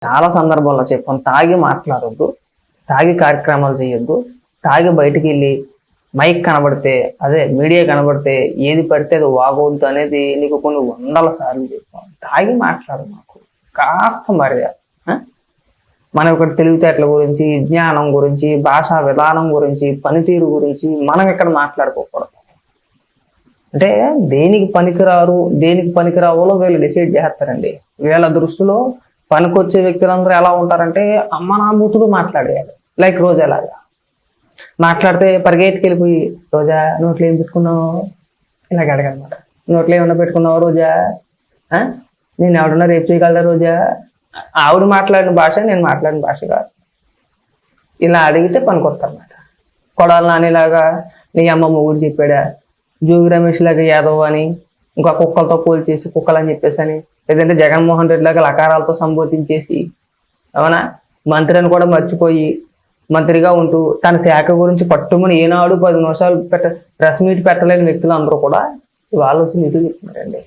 చాలా సందర్భాల్లో చెప్పాం, తాగి మాట్లాడొద్దు, తాగి కార్యక్రమాలు చేయొద్దు, తాగి బయటికి వెళ్ళి మైక్ కనబడితే, అదే మీడియా కనబడితే ఏది పడితే అది వాగవద్దు అనేది నీకు కొన్ని వందల సార్లు చెప్పాం. తాగి మాట్లాడు, మాకు కాస్త మర్యాద. మన యొక్క తెలివితేటల గురించి, జ్ఞానం గురించి, భాషా విధానం గురించి, పనితీరు గురించి మనం ఇక్కడ మాట్లాడుకోకూడదు. అంటే దేనికి పనికిరారు, దేనికి పనికిరావాలో వీళ్ళు డిసైడ్ చేస్తారండి. వీళ్ళ దృష్టిలో పనికొచ్చే వ్యక్తులందరూ ఎలా ఉంటారంటే అమ్మ నా మూతులు మాట్లాడేయాలి. లైక్ రోజా లాగా మాట్లాడితే పరిగెత్తుకు వెళ్ళిపోయి, రోజా నోట్లో ఏం పెట్టుకున్నావు ఇలాగ అడగనమాట. నోట్లో ఏమన్నా పెట్టుకున్నావు రోజా, నేను ఎవడన్నా రేపు చేయగలరా రోజా. ఆవిడ మాట్లాడిన భాష నేను మాట్లాడిన భాష కాదు. ఇలా అడిగితే పనికొస్తారన్నమాట. కొడాలి నానిలాగా నీ అమ్మ మొగుడు చెప్పాడా, జోగి రమేష్ లాగా యాదవ్ అని, ఇంకా కుక్కలతో పోల్చేసి కుక్కలని చెప్పేసి అని, లేదంటే జగన్మోహన్ రెడ్డి లాగా లకారాలతో సంబోధించేసి, అవునా మంత్రి అని కూడా మర్చిపోయి మంత్రిగా ఉంటూ తన శాఖ గురించి పట్టుమని ఏనాడు 10 నిమిషాలు ప్రెస్ మీట్ పెట్టలేని వ్యక్తులు అందరూ కూడా ఇవాళ వచ్చి నీతులు చెప్తున్నారండి.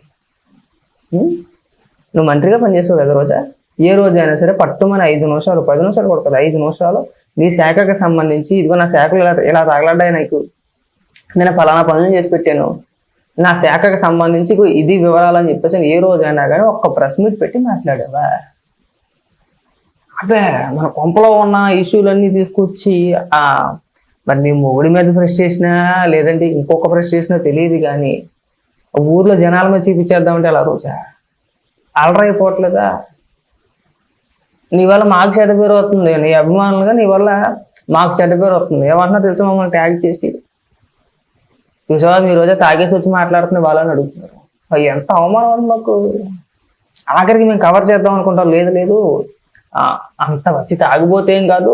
నువ్వు మంత్రిగా పనిచేసావు కదా రోజా, ఏ రోజైనా సరే పట్టుమని 5 నిమిషాలు 10 నిమిషాలు కూడా కదా 5 నిమిషాలు నీ శాఖకు సంబంధించి, ఇదిగో నా శాఖలు ఇలా తగలడ్డాయి, నీకు నేను ఫలానా పనులు చేసి పెట్టాను, నా శాఖకు సంబంధించి ఇది వివరాలని చెప్పేసి ఏ రోజైనా కానీ ఒక్క ప్రెస్ మీట్ పెట్టి మాట్లాడావా? అదే మన కొంపలో ఉన్న ఇష్యూలన్నీ తీసుకొచ్చి మరి నీ మొగుడి మీద ఫ్రస్ట్రేషనా లేదంటే ఇంకొక ఫ్రస్ట్రేషనో తెలియదు, కానీ ఊర్లో జనాల మీద చూపించేద్దామంటే ఎలా రోజా అలరైపోవట్లేదా? నీ వల్ల మాకు చెడ్డ పేరు వస్తుంది, నీ అభిమానులుగా నీ వల్ల మాకు చెడ్డ పేరు వస్తుంది. ఏమంటున్నా తెలుసు, మమ్మల్ని ట్యాగ్ చేసి చూసావా మీ రోజా తాగేసి వచ్చి మాట్లాడుతున్న వాళ్ళని అడుగుతున్నారు. ఎంత అవమానం మాకు. ఆఖరికి మేము కవర్ చేద్దాం అనుకుంటాం, లేదు లేదు అంత వచ్చి తాగిపోతే ఏం కాదు,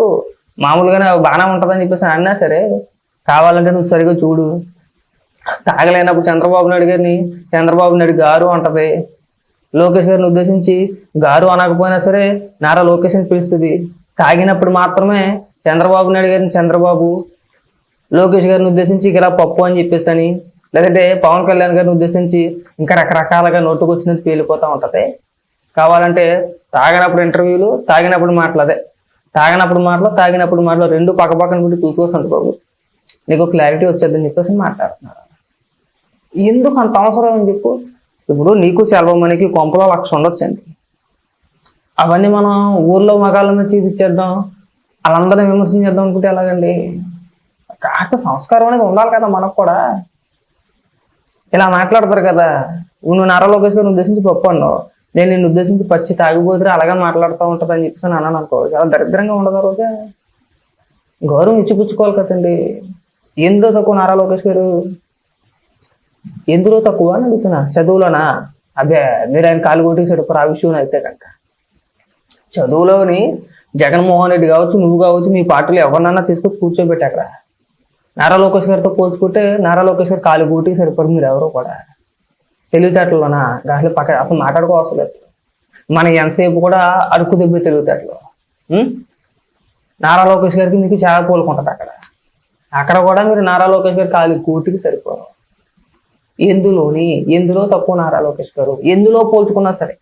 మామూలుగానే బాగానే ఉంటుందని చెప్పేసి అన్నా సరే, కావాలంటే నువ్వు సరిగా చూడు. తాగలేనప్పుడు చంద్రబాబు నాయుడు గారు అంటది, లోకేష్ గారిని ఉద్దేశించి గారు అనకపోయినా సరే నారా లోకేష్ అని పిలుస్తుంది. తాగినప్పుడు మాత్రమే చంద్రబాబు నాయుడు గారిని చంద్రబాబు, లోకేష్ గారిని ఉద్దేశించి ఇలా పప్పు అని చెప్పేసి అని, లేదంటే పవన్ కళ్యాణ్ గారిని ఉద్దేశించి ఇంకా రకరకాలుగా నోటుకొచ్చినది పేలిపోతూ ఉంటుంది. కావాలంటే తాగినప్పుడు ఇంటర్వ్యూలు, తాగినప్పుడు మాటలు రెండు పక్కపక్కన పెట్టి చూసుకోవచ్చు బాబు, నీకు క్లారిటీ వచ్చేద్దని చెప్పేసి మాట్లాడుతున్నారు. ఎందుకు అంత అవసరం అని చెప్పు. ఇప్పుడు నీకు సెలవుమనికి కొంపలో 1,00,000 ఉండొచ్చండి. అవన్నీ మనం ఊర్లో మగాళ్ళని చూపించేద్దాం, వాళ్ళందరినీ విమర్శించేద్దాం అనుకుంటే ఎలాగండి? కాస్త సంస్కారం అనేది ఉండాలి కదా మనకు కూడా. ఇలా మాట్లాడతారు కదా, నువ్వు నారా లోకేష్ గారిని ఉద్దేశించి పప్పు అన్నావు, నేను నిన్ను ఉద్దేశించి పచ్చి తాగిపోతే అలాగే మాట్లాడుతూ ఉంటుంది అని చెప్పేసి అన్నాను అనుకో, చాలా దరిద్రంగా ఉండదు రోజా. గౌరవం ఇచ్చిపుచ్చుకోవాలి కదండి. ఎందులో తక్కువ నారా లోకేష్ గారు, ఎందులో తక్కువ అని అడుగుతున్నా? చదువులోనా? అదే మీరు ఆయన కాలు కొట్టేసాడు ఆ విషయం అయితే కనుక. చదువులోని జగన్మోహన్ రెడ్డి కావచ్చు, నువ్వు కావచ్చు, మీ పార్టీలో ఎవరినన్నా తీసుకొచ్చి కూర్చోబెట్టి అక్కడ నారా లోకేష్ గారితో పోల్చుకుంటే నారా లోకేష్ గారు కాలు కూటి సరిపడు మీరు ఎవరో కూడా. తెలివితేటలోనా అసలు అసలు మాట్లాడుకోవాల్సిన లేదు. మనకి ఎంతసేపు కూడా అడుక్కు దెబ్బ తెలివితేటలు. నారా లోకేష్ గారికి మీకు చాలా పోలుకుంటుంది అక్కడ కూడా మీరు నారా లోకేష్ గారి కాలు కూటికి సరిపోరు. ఎందులో తక్కువ నారా లోకేష్ గారు, ఎందులో పోల్చుకున్నా సరే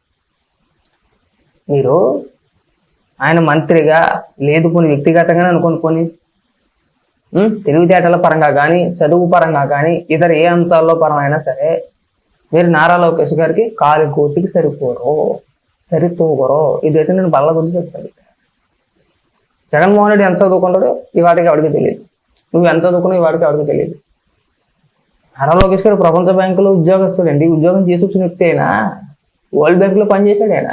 మీరు ఆయన మంత్రిగా లేదు కొన్ని వ్యక్తిగతంగానే అనుకొని తెలివితేటల పరంగా కానీ, చదువు పరంగా కానీ, ఇతర ఏ అంశాల్లో పరమైనా సరే మీరు నారా లోకేష్ గారికి కాలు కోటికి సరిపోగరో. ఇదైతే నేను బల్ల గురించి చెప్తాను. జగన్మోహన్ రెడ్డి ఎంత చదువుకుంటాడో ఈ వాటికి ఎవరికి తెలియదు, నువ్వు ఎంత చదువుకున్నావు ఈ వాటికి ఎవరికి తెలియదు. నారా లోకేష్ గారు ప్రపంచ బ్యాంకులో ఉద్యోగస్తుడండి, ఉద్యోగం చేసుకుని వ్యక్తి అయినా, వరల్డ్ బ్యాంకులో పనిచేశాడు ఆయన.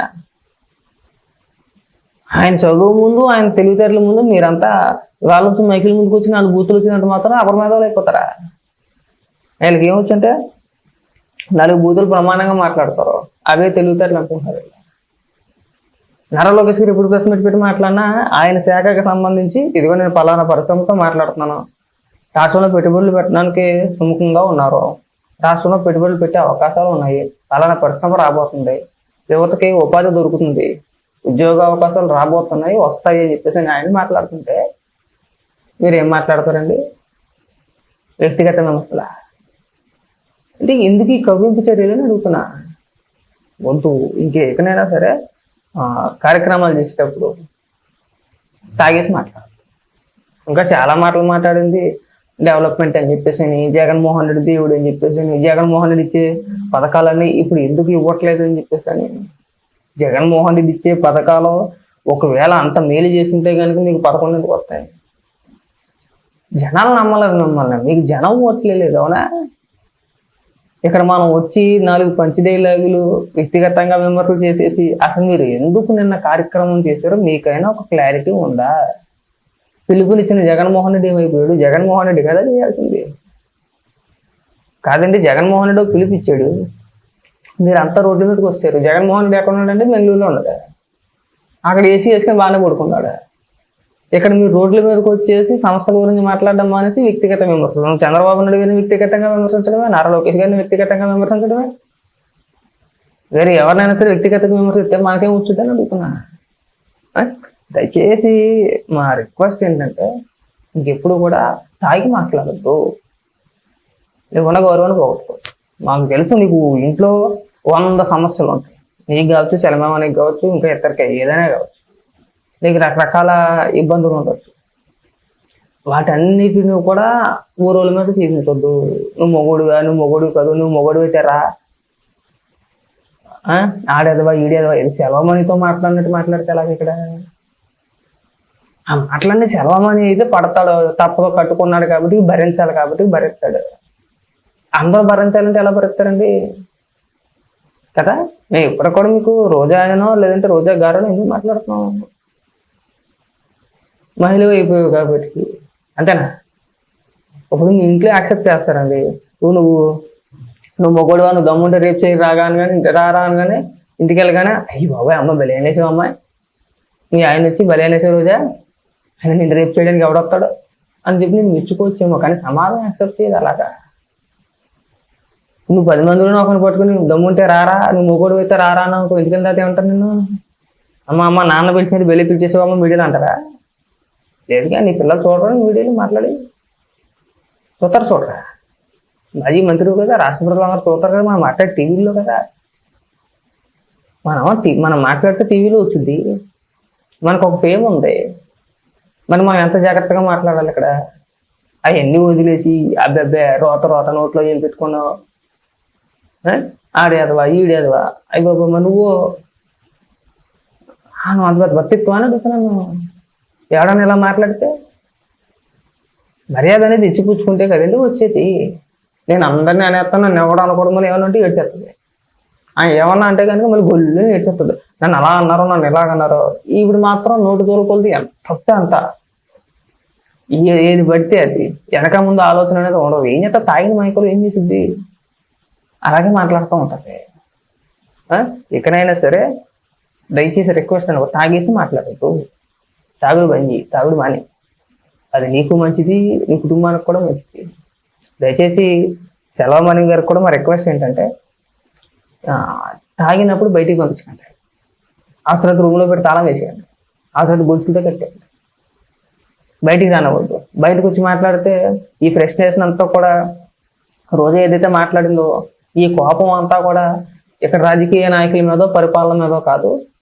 ఆయన చదువు ముందు, ఆయన తెలివితేటల ముందు మీరంతా వాళ్ళ వచ్చి మైకిల్ ముందుకు వచ్చి 4 బూతులు వచ్చినంత మాత్రం అపరమేధాలు అయిపోతారా? వీళ్ళకి ఏమొచ్చంటే 4 బూతులు ప్రమాణంగా మాట్లాడతారు, అవే తెలివితేటలు అనుకుంటున్నారు. నారా లోకేష్ గారు ఎప్పుడు ప్రెస్ మీట్ పెట్టి మాట్లాడినా ఆయన శాఖకు సంబంధించి ఇదిగో నేను పలానా పరిశ్రమతో మాట్లాడుతున్నాను, రాష్ట్రంలో పెట్టుబడులు పెట్టడానికి సుముఖంగా ఉన్నారు, రాష్ట్రంలో పెట్టుబడులు పెట్టే అవకాశాలు ఉన్నాయి, పలానా పరిశ్రమ రాబోతుంది, యువతకి ఉపాధి దొరుకుతుంది, ఉద్యోగ అవకాశాలు రాబోతున్నాయి, వస్తాయి అని చెప్పేసి ఆయన మాట్లాడుతుంటే మీరు ఏం మాట్లాడతారండి? వ్యక్తిగత విమర్శలా? అంటే ఎందుకు ఈ కవ్వింపు చర్యలని అడుగుతున్నా. వద్దు, ఇంకెక్కడైనా సరే కార్యక్రమాలు చేసేటప్పుడు తాగేసి మాట్లాడు. ఇంకా చాలా మాటలు మాట్లాడింది. డెవలప్మెంట్ అని చెప్పేసి, జగన్మోహన్ రెడ్డి దేవుడు అని చెప్పేసి, జగన్మోహన్ రెడ్డి ఇచ్చే పథకాలన్నీ ఇప్పుడు ఎందుకు ఇవ్వట్లేదు అని చెప్పేసి అని. జగన్మోహన్ రెడ్డి ఇచ్చే పథకాలు ఒకవేళ అంత మేలు చేసింటే కనుక మీకు 11 వస్తాయి. జనాలు నమ్మలేదు మిమ్మల్ని, మీకు జనం ఓట్లేదు. అవునా? ఇక్కడ మనం వచ్చి 4 పంచి డైలాగులు వ్యక్తిగతంగా విమర్శలు చేసేసి అసలు మీరు ఎందుకు నిన్న కార్యక్రమం చేశారో మీకైనా ఒక క్లారిటీ ఉందా? పిలుపునిచ్చిన జగన్మోహన్ రెడ్డి ఏమైపోయాడు? జగన్మోహన్ రెడ్డి కదా చేయాల్సింది. కాదండి, జగన్మోహన్ రెడ్డి పిలిపిచ్చాడు, మీరు అంతా రోడ్ల మీదకి వస్తారు. జగన్మోహన్ రెడ్డి ఎక్కడ ఉన్నాడంటే బెంగళూరులో ఉన్నాడు. అక్కడ ఏసీ వేసుకొని బాగానే పడుకున్నాడు. ఇక్కడ మీరు రోడ్ల మీదకి వచ్చేసి సంస్థల గురించి మాట్లాడడం మానేసి వ్యక్తిగత విమర్శలు. చంద్రబాబు నాయుడు గారిని వ్యక్తిగతంగా విమర్శించడమే, నారా లోకేష్ గారిని వ్యక్తిగతంగా విమర్శించడమే. వేరే ఎవరినైనా సరే వ్యక్తిగతంగా విమర్శిస్తే మనకేం వచ్చుద్దని అడుగుతున్నా. దయచేసి మా రిక్వెస్ట్ ఏంటంటే ఇంకెప్పుడు కూడా తాగి మాట్లాడద్దు. నీకు ఉన్న గౌరవాన్ని పోగొట్టుకో. మాకు తెలుసు నీకు ఇంట్లో 100 సమస్యలు ఉంటాయి. నీకు కావచ్చు, చలమేమానికి కావచ్చు, ఇంకా ఇతరికి ఏదైనా కావచ్చు. నీకు రకరకాల ఇబ్బందులు ఉండొచ్చు. వాటన్నిటిని కూడా ఊరోళ్ళ మీద చూపించొద్దు. నువ్వు మొగోడివి కాదు, నువ్వు మొగోడు పెట్టారా, ఆడేదవా ఈడేదవా, ఇది సెలవుమణితో మాట్లాడినట్టు మాట్లాడితే ఎలాగ? ఇక్కడ ఆ మాటలన్నీ సెలవుమణి అయితే పడతాడు, తప్పగా కట్టుకున్నాడు కాబట్టి భరించాలి, కాబట్టి భరిస్తాడు. అందరూ భరించాలంటే ఎలా భరిస్తారండి కదా? నేను ఇప్పుడు కూడా మీకు రోజా ఆయనో లేదంటే రోజా గారనో ఎందుకు మాట్లాడుతున్నావు? మహిళ అయిపోయావు కాబట్టి అంతేనా? ఇప్పుడు మీ ఇంట్లో యాక్సెప్ట్ చేస్తారండి. నువ్వు మొగోడువా, నువ్వు దమ్ముంటే రేపు చేయి రారా అనగానే ఇంటికి వెళ్ళగానే అయ్యి బాబాయ్ అమ్మ బలి అనేసావు అమ్మాయి, మీ ఆయన వచ్చి బలి అనేసే రోజా ఆయన నిన్ను రేపు చేయడానికి ఎవడొస్తాడు అని చెప్పి నేను మెచ్చుకోవచ్చేమో, కానీ సమాజం యాక్సెప్ట్ చేయదు అలాగా. నువ్వు 10 మందిలో ఒకరిని పట్టుకుని దమ్ముంటే రారా, నువ్వు మొగోడు అయితే రారా అని ఇంటికి వెళ్తే ఏమంటారు నిన్ను? అమ్మ నాన్న పిలిచినట్టు బలి పిలిచేసావమ్మ మీడియాలో అంటారా? లేదుగా, నీ పిల్లలు చూడరా వీడియోలు మాట్లాడి చూడరా. మాజీ మంత్రులు కదా, రాష్ట్రపతులు అందరూ చూస్తారు కదా, మనం మాట్లాడే టీవీలో కదా. మనం మాట్లాడితే టీవీలో వచ్చింది, మనకు ఒక ఫేమ్ ఉంది. మనం ఎంత జాగ్రత్తగా మాట్లాడాలి ఇక్కడ. అవన్నీ వదిలేసి అబ్బాబ్బే రోత నోట్లో ఏం పెట్టుకున్నావు, ఆడేదవా ఈడేదవా, అయ్యి బాబా నువ్వు అంత పెద్ద భక్తిత్వం అని అడుగుతున్నాను. ఎవడన్నా ఇలా మాట్లాడితే మర్యాద అనేది ఇచ్చిపుచ్చుకుంటే కదండి వచ్చేది. నేను అందరినీ అనేస్తాను, నన్ను ఎవడు అనకూడదు, మళ్ళీ ఏమన్నా అంటే ఏడ్చేస్తుంది. ఏమన్నా అంటే కనుక మళ్ళీ గొల్లు ఏడ్చేస్తుంది. నన్ను అలా అన్నారు, నన్ను ఇలాగన్నారు. ఇప్పుడు మాత్రం నోటి తోలుకొలది ఎంత అంత ఏది పడితే అది, వెనక ముందు ఆలోచన అనేది ఉండదు. ఏం చేస్తా తాగిన మైకులు ఏం చేసిద్ది, అలాగే మాట్లాడుతూ ఉంటుంది. ఎక్కడైనా సరే దయచేసి రిక్వెస్ట్ అనుకో, తాగేసి మాట్లాడద్దు. తాగుడు బంజి, తాగుడు మాని. అది నీకు మంచిది, నీ కుటుంబానికి కూడా మంచిది. దయచేసి సెలవుమణి గారికి కూడా మా రిక్వెస్ట్ ఏంటంటే తాగినప్పుడు బయటికి పంపించకండి. అవసరం రూమ్లో పెట్టి తాళం వేసేయండి, అవసరం గొలుసులతో కట్టేయండి, బయటికి రానవద్దు. బయటకు వచ్చి మాట్లాడితే ఈ ఫ్రస్ట్రేషన్ అంతా కూడా రోజు ఏదైతే మాట్లాడిందో ఈ కోపం అంతా కూడా ఇక్కడ రాజకీయ నాయకుల మీదో పరిపాలన మీదో కాదు,